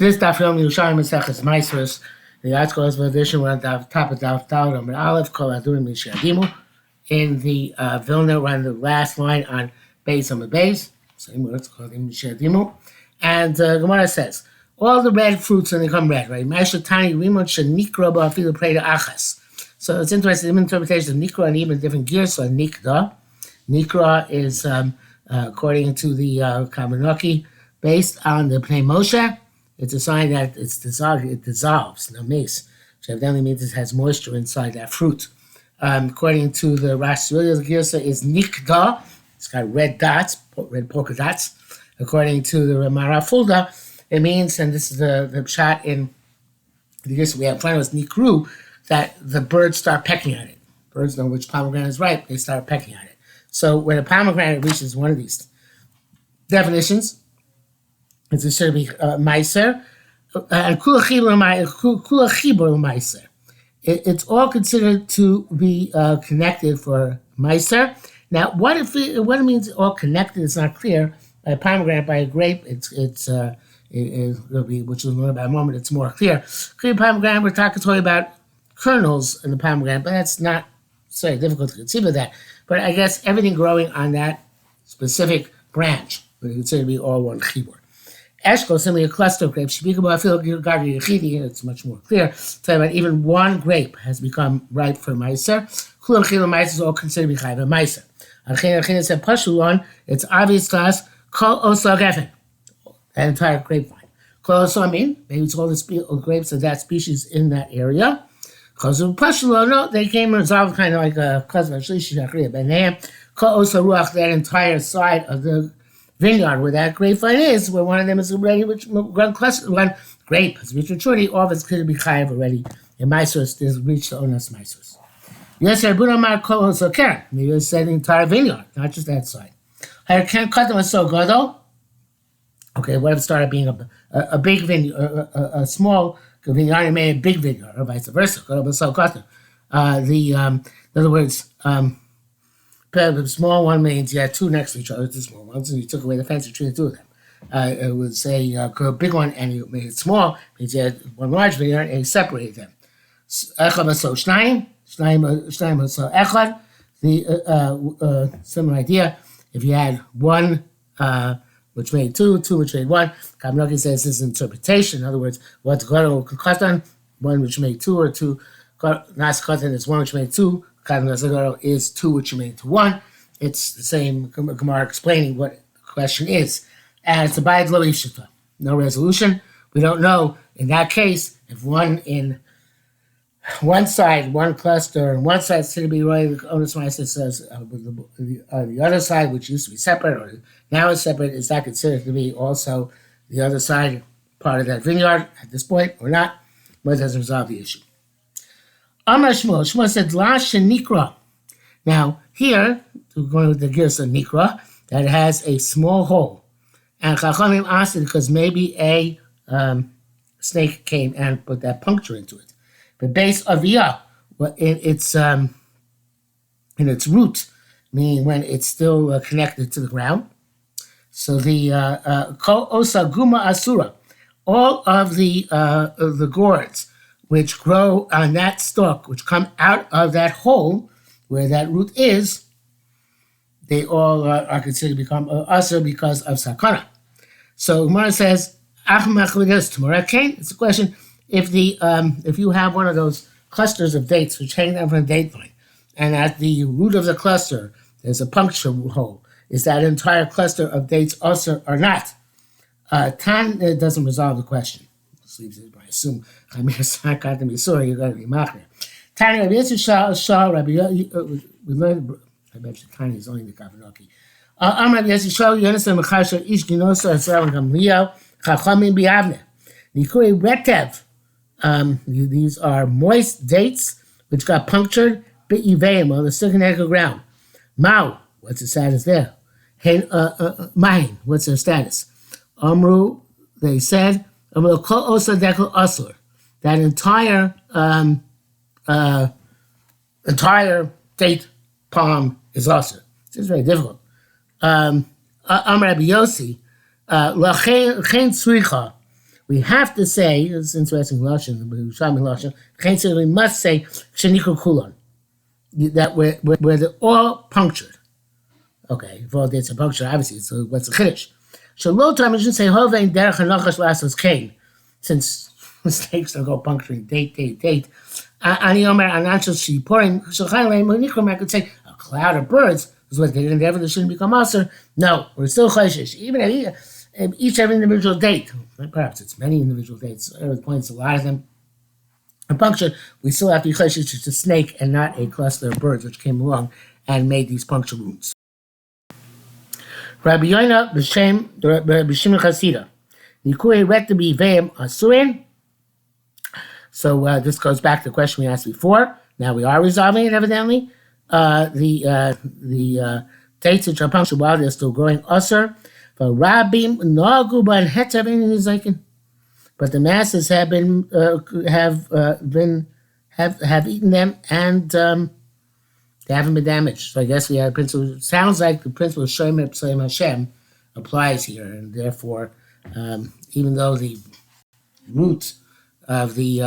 This daf Yerushalmi Ma'asros. The article is edition we're on the top of daf Daled on Aleph called Adurim Mishadimu. In the Vilna, we're on the last line on Beis on the base. Same words called Mishadimu. And Gemara says, all the red fruits when they come red, right? Mashatani Rimon Shanikra Ba'afilu Preda Achas. So it's interesting, the interpretation of Nikra and even different gears. So Nikda. Nikra is, according to the Kabanoki, based on the Pnei Moshe. It's a sign that it dissolves, namis, which evidently means it has moisture inside that fruit. According to the Rashi, the Girsa is Nikda. It's got red dots, red polka dots. According to the Ramara Fulda, it means, and this is the shot in the Girsa we have in front of us, Nikru, that the birds start pecking at it. Birds know which pomegranate is ripe, they start pecking at it. So when a pomegranate reaches one of these definitions, it's said to be meiser, and kula chibur meiser. It's all considered to be connected for meiser. Now, what it means all connected is not clear. By a pomegranate, by a grape, it'll be, which we'll learn about in a moment. It's more clear. Clear pomegranate, we're talking about kernels in the pomegranate, but that's not so difficult to conceive of that. But I guess everything growing on that specific branch would consider to be all one chibur. Eshkol, simply a cluster of grapes. It's much more clear. Talking about even one grape has become ripe for meiser. Kulam chila meiser is all considered to be chayv meiser. Achina said pashulon. It's obvious to us. Kol osa gefen, that entire grapevine. Kol osa mean maybe it's all the grapes of that species in that area. Chazul pashulon, no, they came resolved kind of like a cousin of shlishi shachriya benayim. Kol osa ruach, that entire side of the vineyard where that grapevine is, where one of them is already one grape has reached maturity, all of it's going to be chayav already. And Ma'asros has reached the owner's Ma'asros. Yes, Rabbi Amar Kol also Karen. Maybe it's the entire vineyard, not just that side. I can't cut them a so gadol. Okay, what if it started being a big vineyard, a small vineyard and made a big vineyard, or vice versa? Gadol so cut them. In other words, the small one means you had two next to each other, the small ones, and you took away the fence between the two of them. It would say a big one and you made it small, means you had one large vineyard and you separated them. Echad so shnayim so echad. The similar idea. If you had one which made two which made one, Kabanoki says this is interpretation. In other words, what's gadol katan, one which made two, or two nas katan is one which made two. Is two which you made to one. It's the same Gemara explaining what the question is. And it's a bayad lo yishita. No resolution. We don't know in that case if one in one side, one cluster, and one side is to be right, the owner's Ma'aseh says the other side, which used to be separate or now is separate, is that considered to be also the other side part of that vineyard at this point or not? But it doesn't resolve the issue. Amar Shmuel said, La shenikra. Now, here, we're going with the Girsa Nikra, that has a small hole. And Chachamim asked it because maybe a snake came and put that puncture into it. The base of Yah, in its root, meaning when it's still connected to the ground. So the Kol Osa Guma Asura, all of the gourds which grow on that stalk, which come out of that hole where that root is, they all are considered to become asur because of sakana. So Gemara says, it's a question, if you have one of those clusters of dates which hang down from a date line, and at the root of the cluster there's a puncture hole, is that entire cluster of dates asur or not? Tan doesn't resolve the question. I assume you're going to be machir. Tani Rabbi Yisrael Rabbi we learned. I mentioned Tani is only the Kabanoki. Rabbi Yisrael Yonasan Mechasher Ish Ginosa Asar Gamliel Chachamim Biavne. Nikuri Retev. These are moist dates which got punctured. Be'iveim on the second ground. Mau. What's the status there? Hein Mahin. What's their status? Amru. They said. That entire date palm is asur. This is very difficult. Amar Rabbi Yossi, we have to say, it's interesting Lashon, the Yerushalmi Lashon, we must say, Shenikru Kulon, that where they're all punctured. Okay, if all dates are punctured, obviously, so what's the Chiddush? Shalot time, you should say, Hovein Derech HaNachash Lasos Kain, since mistakes don't go puncturing date. Ani Omer Anachel Shiporim, Shachai Leim Unikrom, I could say, a cloud of birds is what they didn't ever, they shouldn't become Aser. No, we're still Chayshish, even at each every individual date. Perhaps it's many individual dates, at points, a lot of them are punctured. We still have to be Chayshish, it's a snake and not a cluster of birds which came along and made these puncture wounds. Rabbi Yoina b'Shem Chasida. Nikui ret to be veim asurin. So this goes back to the question we asked before. Now we are resolving it, evidently. The dates which are punctured while they're still growing asur. For Rabbim nagu ban hetavin nizakin. But the masses have eaten them and they haven't been damaged. So I guess we have a principle. Sounds like the principle of Shomer P'Sayim Hashem applies here, and therefore, even though the root of the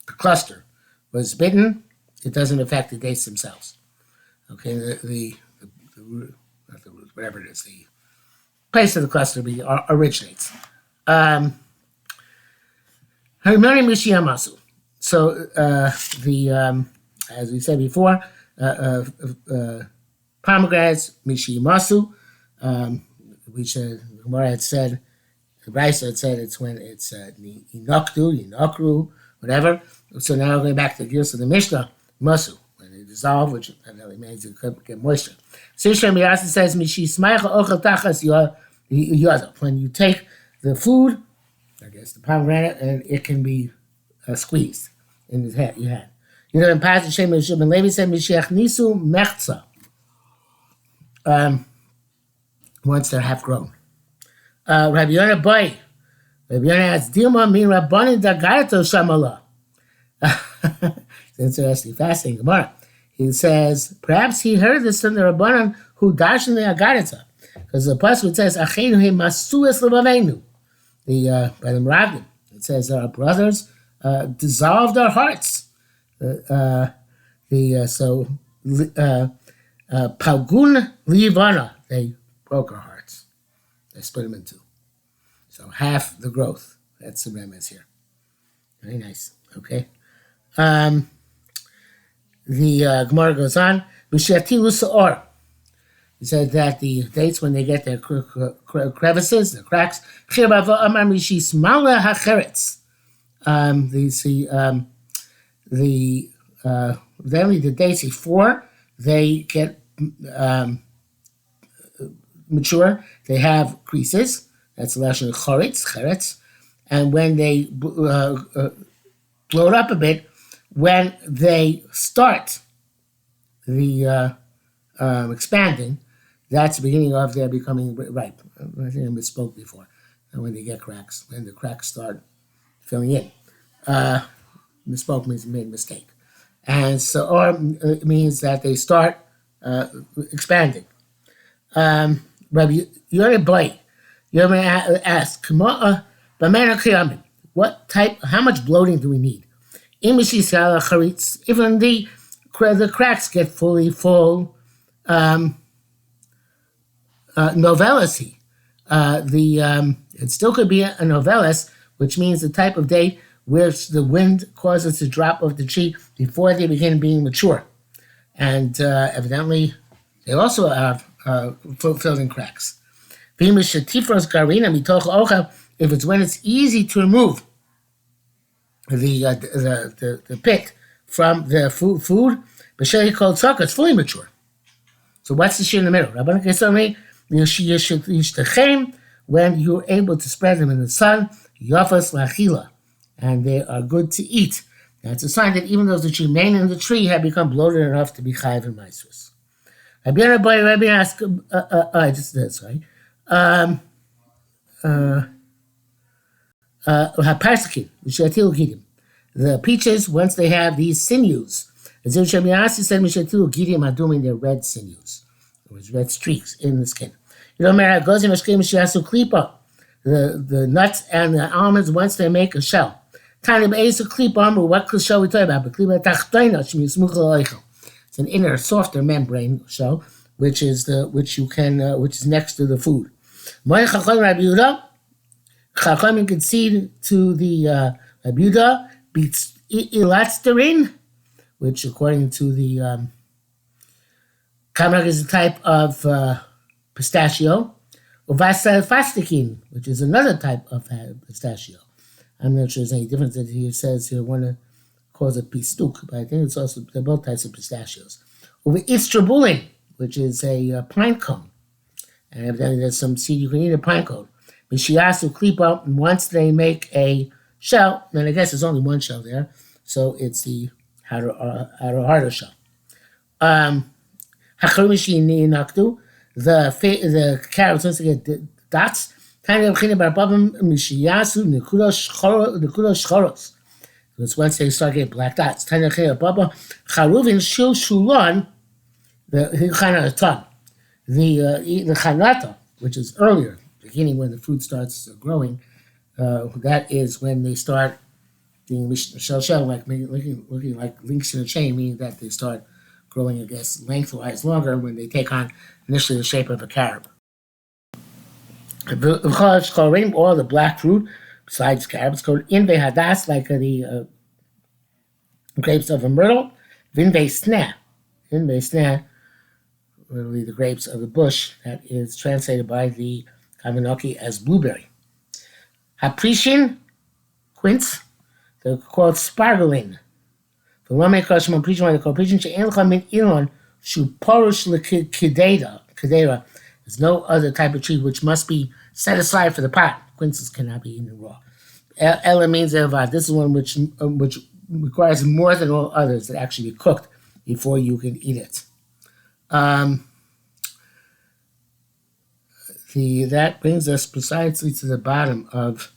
cluster was bitten, it doesn't affect the dates themselves. Okay, the root, not the root, whatever it is, the place of the cluster originates. So as we said before, pomegranates mishimasu, which the Gemara had said, the Brisa had said it's when it's inokru, whatever. So now we're going back to the gears of the Mishnah, masu, when they dissolve, which really means it could get moisture. So Yerushalmi Ma'asros says mishismaicha ochel tachas yada. When you take the food, I guess the pomegranate, and it can be squeezed in his head. You had, in passage Shem Ben Levi said Mishiach Nisu Mechza. Once they're half grown. Rabbi Yonah Boy. Rabbi Yonah asks, Dilma min Rabbanin Dagarato Shamala. It's interesting, fascinating Gemara. He says, perhaps he heard this from the Rabbanan who darshan the Agarata. Because the pasuk says, Achenu he masuas levavenu. By the Meraglim, it says our brothers dissolved our hearts. Palgun Livana, they broke our hearts. They split them in two. So half the growth. That's the remez here. Very nice. Okay. The Gemara goes on. He said that the dates, when they get their crevices, the cracks, the dates before they get mature, they have creases. That's the lashon of cheretz. And when they blow it up a bit, when they start the expanding, that's the beginning of their becoming ripe. I think I misspoke before. And when they get cracks, when the cracks start filling in. Misspoke means made a mistake. And so, or it means that they start expanding. Rabbi Yonah Boy, Yonah asks, what type, how much bloating do we need? Even the cracks get fully full, novellacy. It still could be a novellus, which means the type of day which the wind causes to drop off the tree before they begin being mature. And evidently, they also have filled in cracks. If it's when it's easy to remove the pit from the food, B'Sheri called sucker, it's fully mature. So what's the shit in the middle? When you're able to spread them in the sun, yafas lachila, and they are good to eat. That's a sign that even those which remain in the tree have become bloated enough to be chayiv in Ma'asros. Rabbi asked, just this, right? The peaches, once they have these sinews, as Yerushalmi Ma'asros said, Mishatilu Gidim Adumim, they're red sinews. There was red streaks in the skin. You don't matter. Goes in klipa. The nuts and the almonds once they make a shell. Tiny base klipa. What shell we talk about? But klipa tachtoina shmi smucha loichel. It's an inner, softer membrane shell, which is which is next to the food. Moed chacham Rabbi Yehuda. Chachamim concede to the Rabbi Yehuda beats ilatsterin, which according to the Kamrak is a type of pistachio, or vastafastikin, which is another type of pistachio. I'm not sure there's any difference that he says here. One calls it pistuk, but I think they're both types of pistachios. Over istrabulin, which is a pine cone. And evidently there's some seed you can eat a pine cone. Mishiasu klipa, once they make a shell, then I guess there's only one shell there, so it's the harder shell. The carrots, once they get dots, it's once they start getting black dots. The chanata, which is earlier, beginning when the fruit starts growing, that is when they start being shell, like looking like links in a chain, meaning that they start growing, I guess, lengthwise longer when they take on initially the shape of a carob. All the black fruit, besides carobs, called inve hadas, like the grapes of a myrtle, vinve sneh, literally the grapes of the bush, that is translated by the Kaminoki as blueberry. Haprishin, quince, they're called spargolin. The Lame Kashman Prishin, the Corporation, She'encha min ilon, shu porush lekidera. There's no other type of tree which must be set aside for the pot. Quinces cannot be eaten raw. Ela means evad. This is one which requires more than all others that actually be cooked before you can eat it. That brings us precisely to the bottom of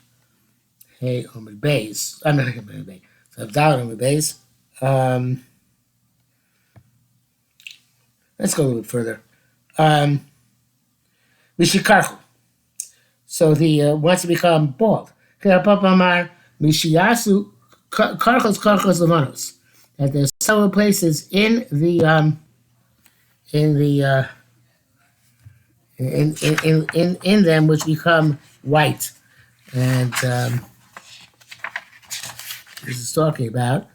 Hey Omid Bays. I'm not Omid Bays. So Avdal Omid Bays. Let's go a little bit further. Mishikarchu. So the wants to become bald. Mishiyasu karchos levanos. That there's several places in them which become white, and this is talking about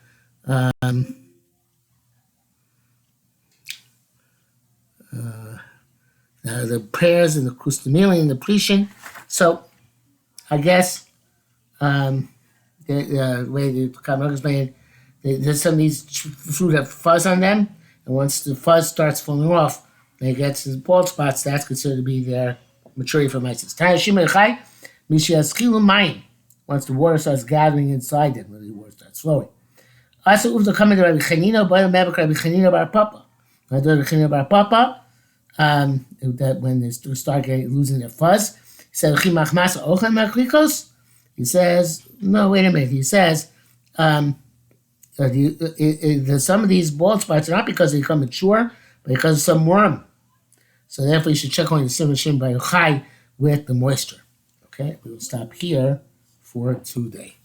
the prayers and the kustamili and the prishin. So I guess the way the Kabbalah explained, there's some of these fruit have fuzz on them, and once the fuzz starts falling off, they get to the bald spots. That's considered to be their maturity for mysis. Once the water starts gathering inside them, when the water starts flowing. Also, Uvda coming to Rabbi Chanina, by the Mebek Rabbi Chanina Bar Papa. Rabbi Chanina Bar Papa, that when they start losing their fuzz, he said, he says, no, wait a minute. He says, some of these bald spots are not because they become mature, but because of some worm. So therefore, you should check on the Simon by Yochai with the moisture. Okay, we will stop here for today.